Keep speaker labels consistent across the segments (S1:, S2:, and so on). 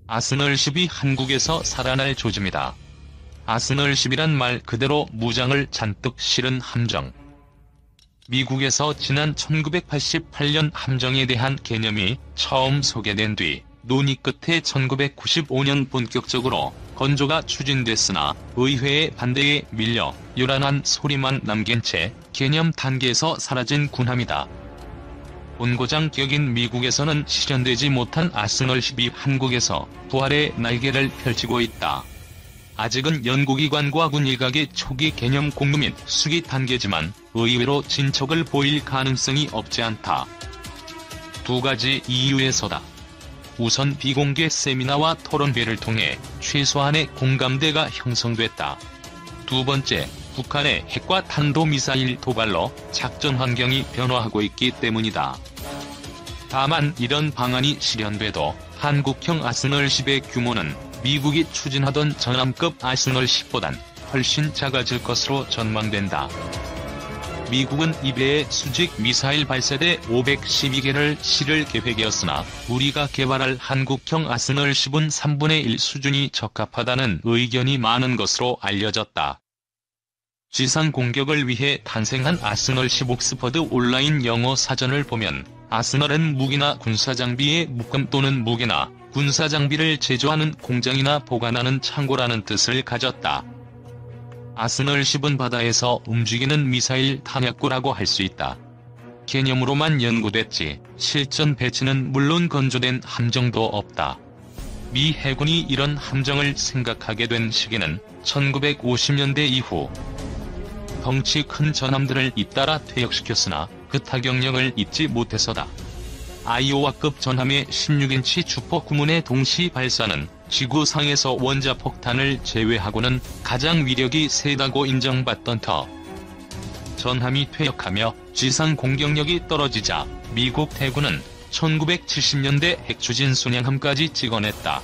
S1: 아스널10이 한국에서 살아날 조짐이다. 아스널10이란 말 그대로 무장을 잔뜩 실은 함정. 미국에서 지난 1988년 함정에 대한 개념이 처음 소개된 뒤 논의 끝에 1995년 본격적으로 건조가 추진됐으나 의회의 반대에 밀려 요란한 소리만 남긴 채 개념 단계에서 사라진 군함이다. 본고장 격인 미국에서는 실현되지 못한 아스널10이 한국에서 부활의 날개를 펼치고 있다. 아직은 연구기관과 군 일각의 초기 개념 공유 및 수기 단계지만 의외로 진척을 보일 가능성이 없지 않다. 두 가지 이유에서다. 우선 비공개 세미나와 토론회를 통해 최소한의 공감대가 형성됐다. 두 번째, 북한의 핵과 탄도미사일 도발로 작전 환경이 변화하고 있기 때문이다. 다만 이런 방안이 실현돼도 한국형 아스널10의 규모는 미국이 추진하던 전함급 아스널10보단 훨씬 작아질 것으로 전망된다. 미국은 이배의 수직 미사일 발사대 512개를 실을 계획이었으나 우리가 개발할 한국형 아스널10은 3분의 1 수준이 적합하다는 의견이 많은 것으로 알려졌다. 지상 공격을 위해 탄생한 아스널10 옥스퍼드 온라인 영어 사전을 보면 아스널은 무기나 군사장비의 묶음 또는 무기나 군사장비를 제조하는 공장이나 보관하는 창고라는 뜻을 가졌다. 아스널10은 바다에서 움직이는 미사일 탄약고라고 할 수 있다. 개념으로만 연구됐지 실전 배치는 물론 건조된 함정도 없다. 미 해군이 이런 함정을 생각하게 된 시기는 1950년대 이후. 덩치 큰 전함들을 잇따라 퇴역시켰으나 그 타격력을 잊지 못해서다. 아이오와급 전함의 16인치 주포 구문의 동시 발사는 지구상에서 원자폭탄을 제외하고는 가장 위력이 세다고 인정받던 터. 전함이 퇴역하며 지상 공격력이 떨어지자 미국 해군은 1970년대 핵추진 순양함까지 찍어냈다.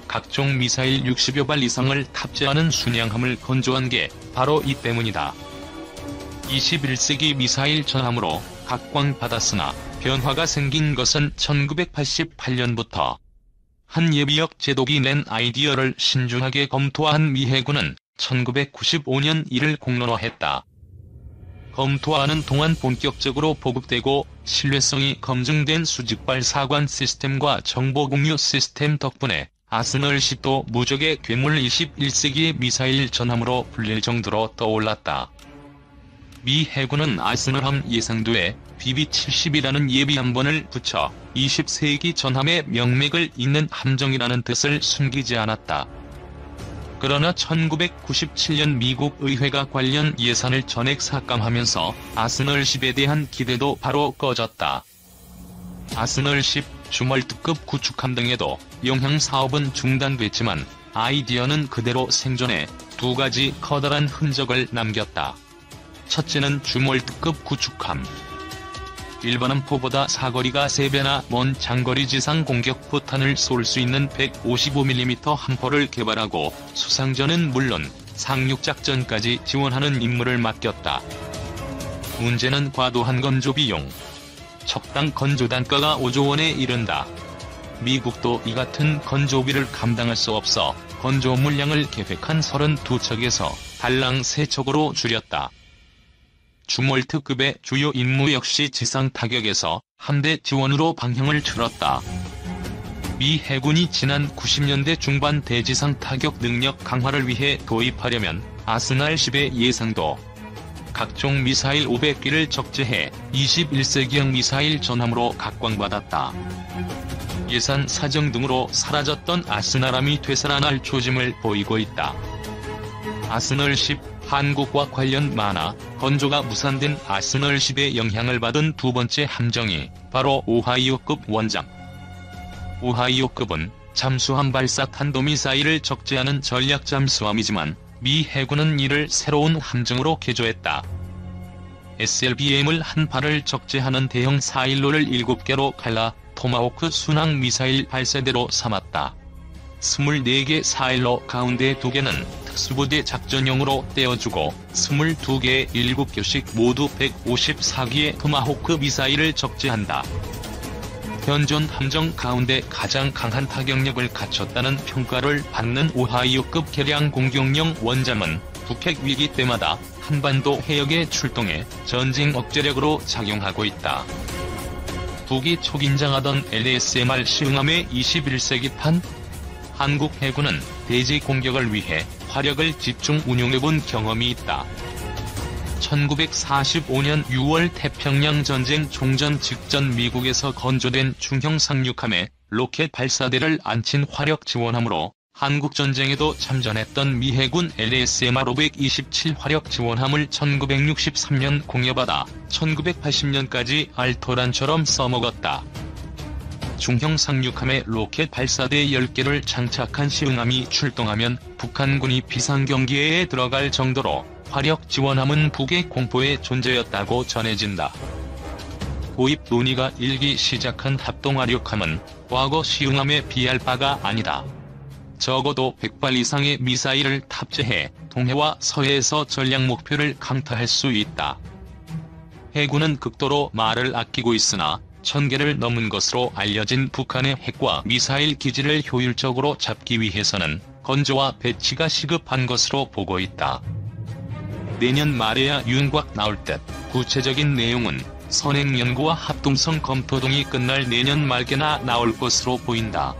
S1: 각종 미사일 60여 발 이상을 탑재하는 순양함을 건조한 게 바로 이 때문이다. 21세기 미사일 전함으로 각광받았으나 변화가 생긴 것은 1988년부터. 한 예비역 제독이 낸 아이디어를 신중하게 검토한 미 해군은 1995년 이를 공론화했다. 검토하는 동안 본격적으로 보급되고 신뢰성이 검증된 수직발 사관 시스템과 정보 공유 시스템 덕분에 아스널10도 무적의 괴물 21세기의 미사일 전함으로 불릴 정도로 떠올랐다. 미 해군은 아스널함 예상도에 BB-70이라는 예비 함번을 붙여 20세기 전함의 명맥을 잇는 함정이라는 뜻을 숨기지 않았다. 그러나 1997년 미국 의회가 관련 예산을 전액 삭감하면서 아스널10에 대한 기대도 바로 꺼졌다. 아스널10, 주멀트급 구축함 등에도 영향 사업은 중단됐지만 아이디어는 그대로 생존해 두 가지 커다란 흔적을 남겼다. 첫째는 주멀트급 구축함. 일반함포보다 사거리가 3배나 먼 장거리 지상 공격 포탄을 쏠 수 있는 155mm 함포를 개발하고 수상전은 물론 상륙작전까지 지원하는 임무를 맡겼다. 문제는 과도한 건조 비용. 척당 건조 단가가 5조 원에 이른다. 미국도 이 같은 건조비를 감당할 수 없어 건조 물량을 계획한 32척에서 달랑 3척으로 줄였다. 주멀트급의 주요 임무 역시 지상 타격에서 함대 지원으로 방향을 틀었다. 미 해군이 지난 90년대 중반 대지상 타격 능력 강화를 위해 도입하려면 아스널10의 예상도 각종 미사일 500기를 적재해 21세기형 미사일 전함으로 각광받았다. 예산 사정 등으로 사라졌던 아스널함이 되살아날 조짐을 보이고 있다. 아스널10, 한국과 관련 만화, 건조가 무산된 아스널10의 영향을 받은 두 번째 함정이 바로 오하이오급 원잠. 오하이오급은 잠수함 발사 탄도미사일을 적재하는 전략 잠수함이지만 미 해군은 이를 새로운 함정으로 개조했다. SLBM을 한 발을 적재하는 대형 사일로를 7개로 갈라 토마호크 순항 미사일 발사대로 삼았다. 24개 사일로 가운데 2개는 특수부대 작전용으로 떼어주고 22개의 7교씩 모두 154기의 토마호크 미사일을 적재한다. 현존 함정 가운데 가장 강한 타격력을 갖췄다는 평가를 받는 오하이오급 개량 공격용 원잠은 북핵 위기 때마다 한반도 해역에 출동해 전쟁 억제력으로 작용하고 있다. 북이 초긴장하던 LSMR 시흥함의 21세기판 한국 해군은 대지 공격을 위해 화력을 집중 운용해본 경험이 있다. 1945년 6월 태평양 전쟁 종전 직전 미국에서 건조된 중형 상륙함에 로켓 발사대를 안친 화력 지원함으로 한국 전쟁에도 참전했던 미 해군 LSMR 527 화력 지원함을 1963년 공여받아 1980년까지 알토란처럼 써먹었다. 중형 상륙함에 로켓 발사대 10개를 장착한 시흥함이 출동하면 북한군이 비상경계에 들어갈 정도로 화력 지원함은 북의 공포의 존재였다고 전해진다. 도입 논의가 일기 시작한 합동화력함은 과거 시흥함에 비할 바가 아니다. 적어도 100발 이상의 미사일을 탑재해 동해와 서해에서 전략 목표를 강타할 수 있다. 해군은 극도로 말을 아끼고 있으나 1000개를 넘은 것으로 알려진 북한의 핵과 미사일 기지를 효율적으로 잡기 위해서는 건조와 배치가 시급한 것으로 보고 있다. 내년 말에야 윤곽 나올 듯. 구체적인 내용은 선행 연구와 합동성 검토 등이 끝날 내년 말께나 나올 것으로 보인다.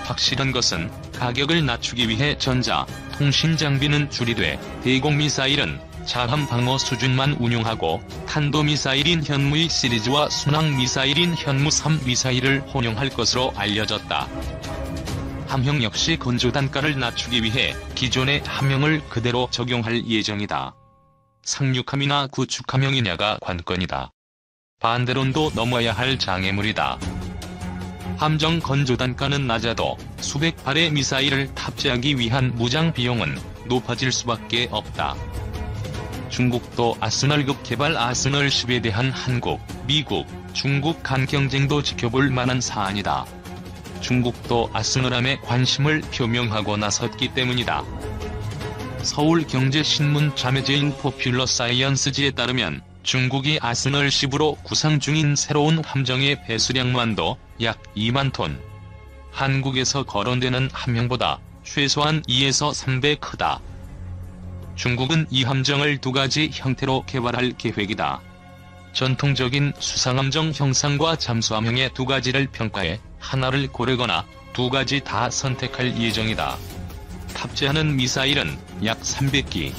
S1: 확실한 것은 가격을 낮추기 위해 전자, 통신 장비는 줄이되 대공미사일은 자함 방어 수준만 운용하고 탄도미사일인 현무2 시리즈와 순항미사일인 현무3 미사일을 혼용할 것으로 알려졌다. 함형 역시 건조 단가를 낮추기 위해 기존의 함형을 그대로 적용할 예정이다. 상륙함이나 구축함형이냐가 관건이다. 반대론도 넘어야 할 장애물이다. 함정 건조 단가는 낮아도 수백 발의 미사일을 탑재하기 위한 무장 비용은 높아질 수밖에 없다. 중국도 아스널급 개발 아스널 10에 대한 한국, 미국, 중국 간 경쟁도 지켜볼 만한 사안이다. 중국도 아스널함에 관심을 표명하고 나섰기 때문이다. 서울경제신문 자매제인 포퓰러 사이언스지에 따르면 중국이 아스널 10으로 구상 중인 새로운 함정의 배수량만도 약 2만 톤. 한국에서 거론되는 함형보다 최소한 2에서 3배 크다. 중국은 이 함정을 2가지 형태로 개발할 계획이다. 전통적인 수상함정 형상과 잠수함형의 2가지를 평가해 하나를 고르거나 2가지 다 선택할 예정이다. 탑재하는 미사일은 약 300기.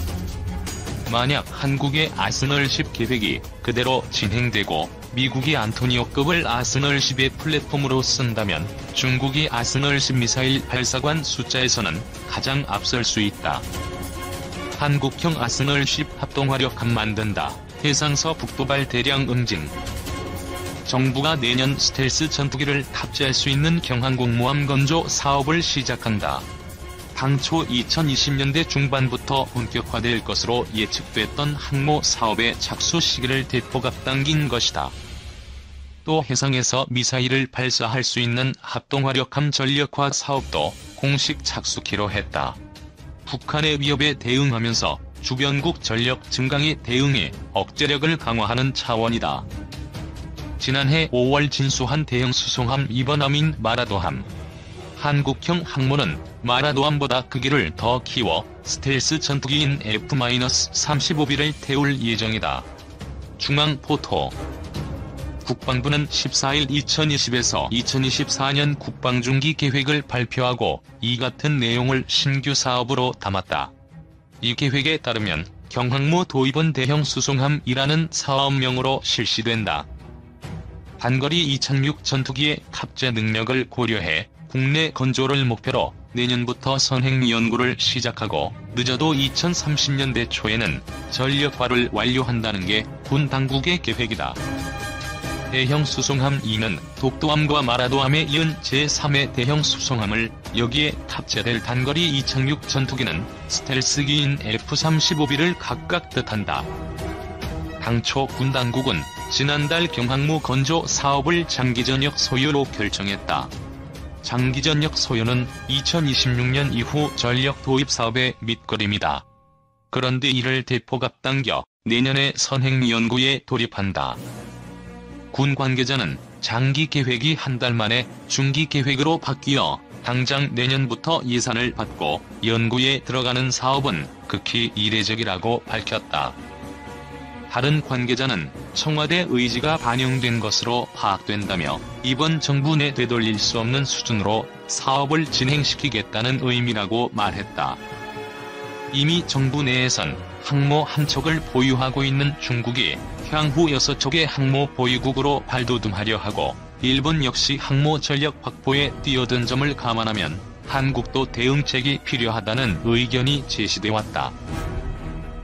S1: 만약 한국의 아스널 10 계획이 그대로 진행되고 미국이 안토니오급을 아스널 10의 플랫폼으로 쓴다면 중국이 아스널 10 미사일 발사관 숫자에서는 가장 앞설 수 있다. 한국형 아스널 10 합동화력함 만든다. 해상서 북도발 대량 응징. 정부가 내년 스텔스 전투기를 탑재할 수 있는 경항공모함 건조 사업을 시작한다. 당초 2020년대 중반부터 본격화될 것으로 예측됐던 항모 사업의 착수 시기를 대폭 앞당긴 것이다. 또 해상에서 미사일을 발사할 수 있는 합동화력함 전력화 사업도 공식 착수키로 했다. 북한의 위협에 대응하면서 주변국 전력 증강에 대응해 억제력을 강화하는 차원이다. 지난해 5월 진수한 대형 수송함 이번함인 마라도함. 한국형 항모는 마라도함보다 크기를 더 키워 스텔스 전투기인 F-35B를 태울 예정이다. 중앙포토. 국방부는 14일 2020에서 2024년 국방중기 계획을 발표하고 이 같은 내용을 신규 사업으로 담았다. 이 계획에 따르면 경항모 도입은 대형 수송함이라는 사업명으로 실시된다. 단거리 이착륙 전투기의 탑재 능력을 고려해 국내 건조를 목표로 내년부터 선행 연구를 시작하고 늦어도 2030년대 초에는 전력화를 완료한다는 게 군 당국의 계획이다. 대형 수송함 2는 독도함과 마라도함에 이은 제3의 대형 수송함을, 여기에 탑재될 단거리 이착륙 전투기는 스텔스기인 F-35B를 각각 뜻한다. 당초 군 당국은 지난달 경항모 건조 사업을 장기전역 소유로 결정했다. 장기전역 소유는 2026년 이후 전력 도입 사업의 밑거름이다. 그런데 이를 대폭 앞당겨 내년에 선행 연구에 돌입한다. 군 관계자는 장기 계획이 한 달 만에 중기 계획으로 바뀌어 당장 내년부터 예산을 받고 연구에 들어가는 사업은 극히 이례적이라고 밝혔다. 다른 관계자는 청와대 의지가 반영된 것으로 파악된다며 이번 정부 내 되돌릴 수 없는 수준으로 사업을 진행시키겠다는 의미라고 말했다. 이미 정부 내에선 항모 한 척을 보유하고 있는 중국이 향후 6척의 항모 보유국으로 발돋움하려 하고 일본 역시 항모 전력 확보에 뛰어든 점을 감안하면 한국도 대응책이 필요하다는 의견이 제시돼 왔다.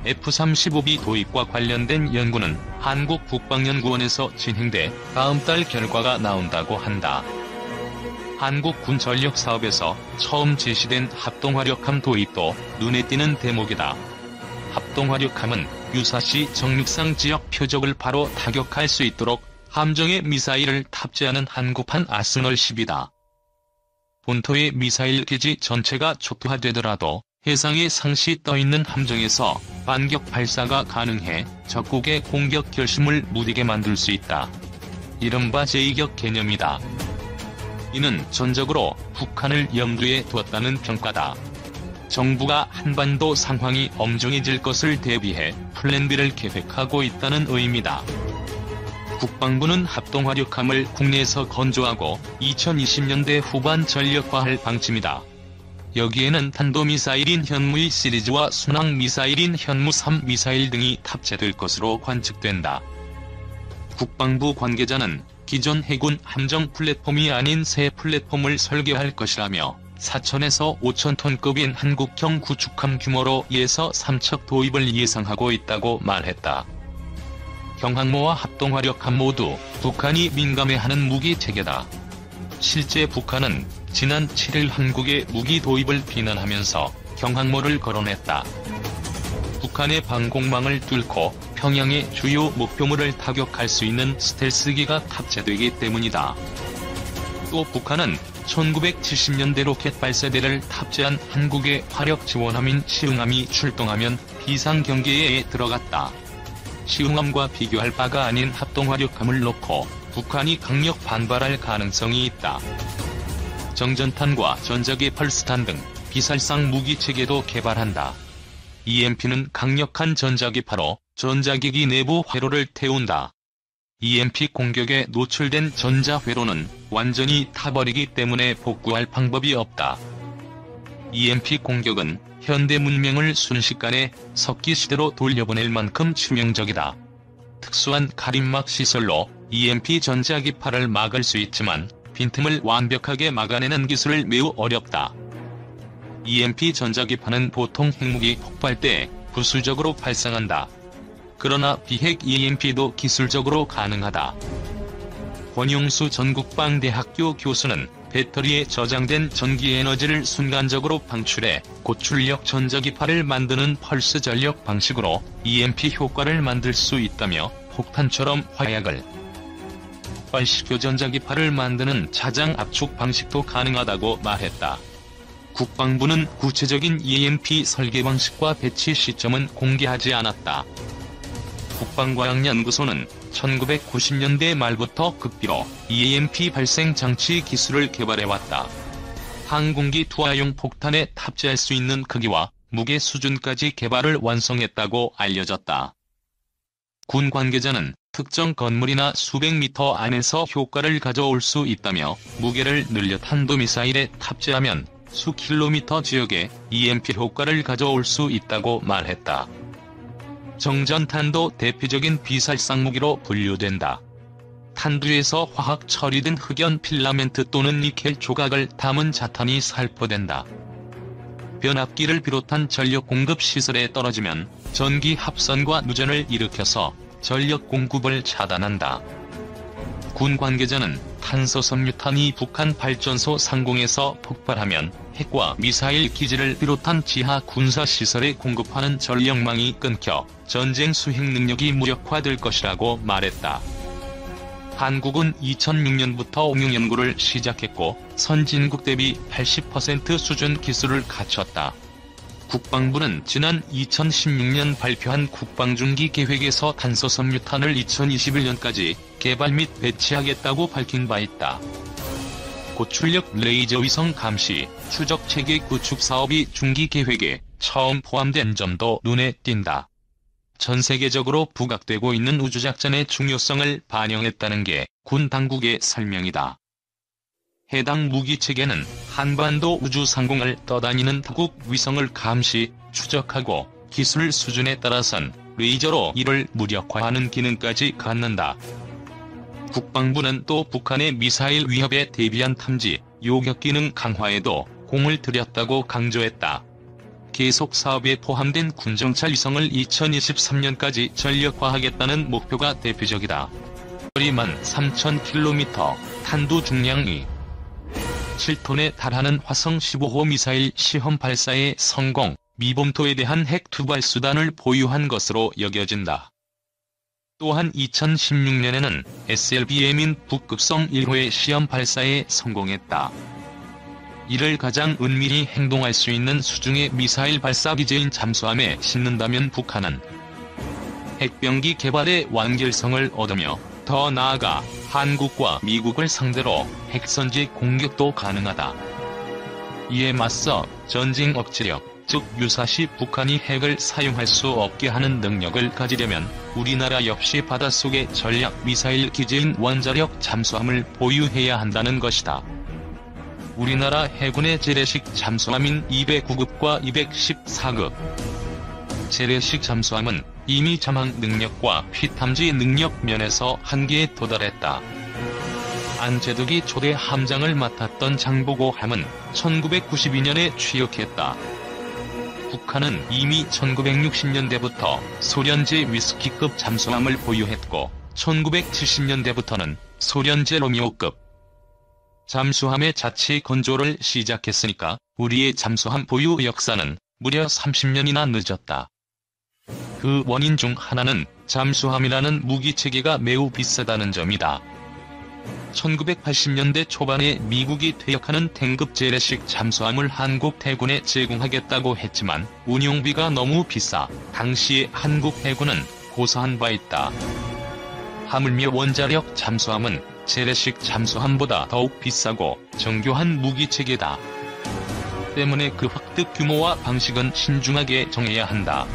S1: F-35B 도입과 관련된 연구는 한국국방연구원에서 진행돼 다음 달 결과가 나온다고 한다. 한국군 전력 사업에서 처음 제시된 합동화력함 도입도 눈에 띄는 대목이다. 합동화력함은 유사시 정육상 지역 표적을 바로 타격할 수 있도록 함정에 미사일을 탑재하는 한국판 아스널 10이다. 본토의 미사일 기지 전체가 초토화되더라도 해상에 상시 떠있는 함정에서 반격 발사가 가능해 적국의 공격 결심을 무디게 만들 수 있다. 이른바 제2격 개념이다. 이는 전적으로 북한을 염두에 두었다는 평가다. 정부가 한반도 상황이 엄중해질 것을 대비해 플랜 B를 계획하고 있다는 의미다. 국방부는 합동화력함을 국내에서 건조하고 2020년대 후반 전력화할 방침이다. 여기에는 탄도미사일인 현무2 시리즈와 순항미사일인 현무3 미사일 등이 탑재될 것으로 관측된다. 국방부 관계자는 기존 해군 함정 플랫폼이 아닌 새 플랫폼을 설계할 것이라며 4,000에서 5,000톤급인 한국형 구축함 규모로 2에서 3척 도입을 예상하고 있다고 말했다. 경항모와 합동화력함 모두 북한이 민감해하는 무기 체계다. 실제 북한은 지난 7일 한국의 무기 도입을 비난하면서 경항모를 거론했다. 북한의 방공망을 뚫고 평양의 주요 목표물을 타격할 수 있는 스텔스기가 탑재되기 때문이다. 또 북한은 1970년대 로켓 발사대를 탑재한 한국의 화력 지원함인 시흥함이 출동하면 비상경계에 들어갔다. 시흥함과 비교할 바가 아닌 합동화력함을 놓고 북한이 강력 반발할 가능성이 있다. 정전탄과 전자기 펄스탄 등 비살상 무기체계도 개발한다. EMP는 강력한 전자기파로 전자기기 내부 회로를 태운다. EMP 공격에 노출된 전자회로는 완전히 타버리기 때문에 복구할 방법이 없다. EMP 공격은 현대 문명을 순식간에 석기시대로 돌려보낼 만큼 치명적이다. 특수한 가림막 시설로 EMP 전자기파를 막을 수 있지만 빈틈을 완벽하게 막아내는 기술을 매우 어렵다. EMP 전자기파는 보통 핵무기 폭발 때 부수적으로 발생한다. 그러나 비핵 EMP도 기술적으로 가능하다. 권용수 전국방대학교 교수는 배터리에 저장된 전기에너지를 순간적으로 방출해 고출력 전자기파를 만드는 펄스 전력 방식으로 EMP 효과를 만들 수 있다며 폭탄처럼 화약을 폭발시켜 전자기파를 만드는 자장 압축 방식도 가능하다고 말했다. 국방부는 구체적인 EMP 설계 방식과 배치 시점은 공개하지 않았다. 국방과학연구소는 1990년대 말부터 극비로 EMP 발생 장치 기술을 개발해왔다. 항공기 투하용 폭탄에 탑재할 수 있는 크기와 무게 수준까지 개발을 완성했다고 알려졌다. 군 관계자는 특정 건물이나 수백 미터 안에서 효과를 가져올 수 있다며 무게를 늘려 탄도미사일에 탑재하면 수 킬로미터 지역에 EMP 효과를 가져올 수 있다고 말했다. 정전탄도 대표적인 비살상 무기로 분류된다. 탄두에서 화학 처리된 흑연 필라멘트 또는 니켈 조각을 담은 자탄이 살포된다. 변압기를 비롯한 전력 공급 시설에 떨어지면 전기 합선과 누전을 일으켜서 전력 공급을 차단한다. 군 관계자는 탄소섬유탄이 북한 발전소 상공에서 폭발하면 핵과 미사일 기지를 비롯한 지하 군사시설에 공급하는 전력망이 끊겨 전쟁 수행 능력이 무력화될 것이라고 말했다. 한국은 2006년부터 옹용 연구를 시작했고 선진국 대비 80% 수준 기술을 갖췄다. 국방부는 지난 2016년 발표한 국방중기 계획에서 탄소섬유탄을 2021년까지 개발 및 배치하겠다고 밝힌 바 있다. 고출력 레이저 위성 감시, 추적 체계 구축 사업이 중기 계획에 처음 포함된 점도 눈에 띈다. 전 세계적으로 부각되고 있는 우주작전의 중요성을 반영했다는 게 군 당국의 설명이다. 해당 무기체계는 한반도 우주상공을 떠다니는 타국 위성을 감시, 추적하고 기술 수준에 따라선 레이저로 이를 무력화하는 기능까지 갖는다. 국방부는 또 북한의 미사일 위협에 대비한 탐지, 요격 기능 강화에도 공을 들였다고 강조했다. 계속 사업에 포함된 군정찰 위성을 2023년까지 전력화하겠다는 목표가 대표적이다. 거리만 3,000km, 탄두 중량이 7톤에 달하는 화성 15호 미사일 시험 발사의 성공, 미봉토에 대한 핵 투발 수단을 보유한 것으로 여겨진다. 또한 2016년에는 SLBM인 북극성 1호의 시험 발사에 성공했다. 이를 가장 은밀히 행동할 수 있는 수중의 미사일 발사 기제인 잠수함에 싣는다면 북한은 핵병기 개발의 완결성을 얻으며 더 나아가 한국과 미국을 상대로 핵선지 공격도 가능하다. 이에 맞서 전쟁 억지력, 즉 유사시 북한이 핵을 사용할 수 없게 하는 능력을 가지려면 우리나라 역시 바닷속의 전략 미사일 기지인 원자력 잠수함을 보유해야 한다는 것이다. 우리나라 해군의 재래식 잠수함인 209급과 214급. 재래식 잠수함은 이미 잠항 능력과 피탐지 능력 면에서 한계에 도달했다. 안재덕이 초대 함장을 맡았던 장보고함은 1992년에 취역했다. 북한은 이미 1960년대부터 소련제 위스키급 잠수함을 보유했고 1970년대부터는 소련제 로미오급 잠수함의 자체 건조를 시작했으니까 우리의 잠수함 보유 역사는 무려 30년이나 늦었다. 그 원인 중 하나는 잠수함이라는 무기체계가 매우 비싸다는 점이다. 1980년대 초반에 미국이 퇴역하는 탱급 재래식 잠수함을 한국 해군에 제공하겠다고 했지만 운용비가 너무 비싸 당시의 한국 해군은 고사한 바 있다. 하물며 원자력 잠수함은 재래식 잠수함보다 더욱 비싸고 정교한 무기체계다. 때문에 그 획득 규모와 방식은 신중하게 정해야 한다.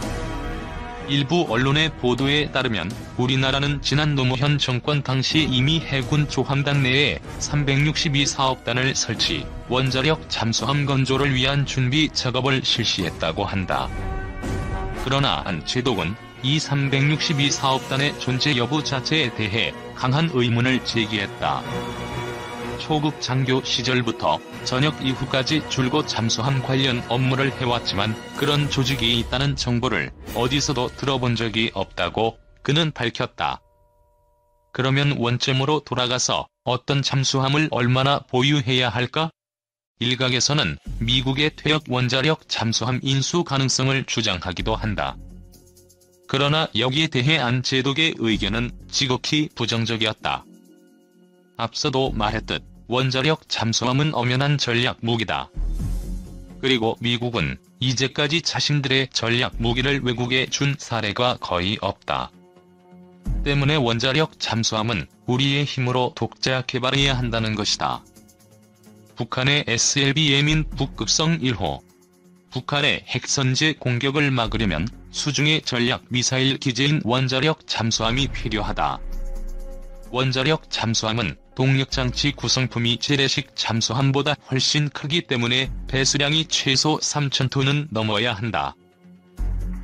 S1: 일부 언론의 보도에 따르면 우리나라는 지난 노무현 정권 당시 이미 해군 조함단 내에 362사업 단을 설치, 원자력 잠수함 건조를 위한 준비 작업을 실시했다고 한다. 그러나 안재덕은 이 362사업 단의 존재 여부 자체에 대해 강한 의문을 제기했다. 초급 장교 시절부터 전역 이후까지 줄곧 잠수함 관련 업무를 해왔지만 그런 조직이 있다는 정보를 어디서도 들어본 적이 없다고 그는 밝혔다. 그러면 원점으로 돌아가서 어떤 잠수함을 얼마나 보유해야 할까? 일각에서는 미국의 퇴역 원자력 잠수함 인수 가능성을 주장하기도 한다. 그러나 여기에 대해 안재덕의 의견은 지극히 부정적이었다. 앞서도 말했듯 원자력 잠수함은 엄연한 전략 무기다. 그리고 미국은 이제까지 자신들의 전략 무기를 외국에 준 사례가 거의 없다. 때문에 원자력 잠수함은 우리의 힘으로 독자 개발해야 한다는 것이다. 북한의 SLBM인 북극성 1호. 북한의 핵선제 공격을 막으려면 수중의 전략 미사일 기지인 원자력 잠수함이 필요하다. 원자력 잠수함은 동력장치 구성품이 재래식 잠수함보다 훨씬 크기 때문에 배수량이 최소 3,000톤은 넘어야 한다.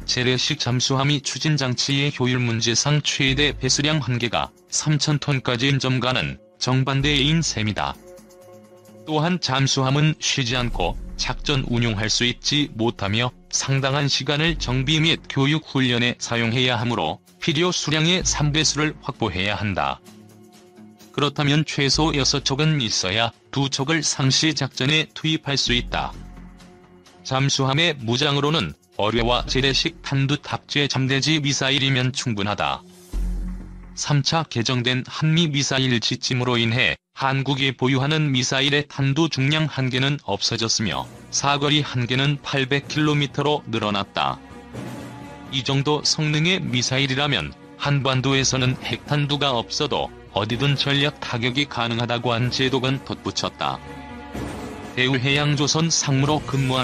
S1: 재래식 잠수함이 추진장치의 효율 문제상 최대 배수량 한계가 3,000톤까지인 점과는 정반대인 셈이다. 또한 잠수함은 쉬지 않고 작전 운용할 수 있지 못하며 상당한 시간을 정비 및 교육 훈련에 사용해야 하므로 필요 수량의 3배수를 확보해야 한다. 그렇다면 최소 6척은 있어야 2척을 상시 작전에 투입할 수 있다. 잠수함의 무장으로는 어뢰와 재래식 탄두 탑재 잠대지 미사일이면 충분하다. 3차 개정된 한미 미사일 지침으로 인해 한국이 보유하는 미사일의 탄두 중량 한계는 없어졌으며 사거리 한계는 800km로 늘어났다. 이 정도 성능의 미사일이라면 한반도에서는 핵탄두가 없어도 어디든 전략 타격이 가능하다고 한 제독은 덧붙였다. 대우해양조선 상무로 근무하면서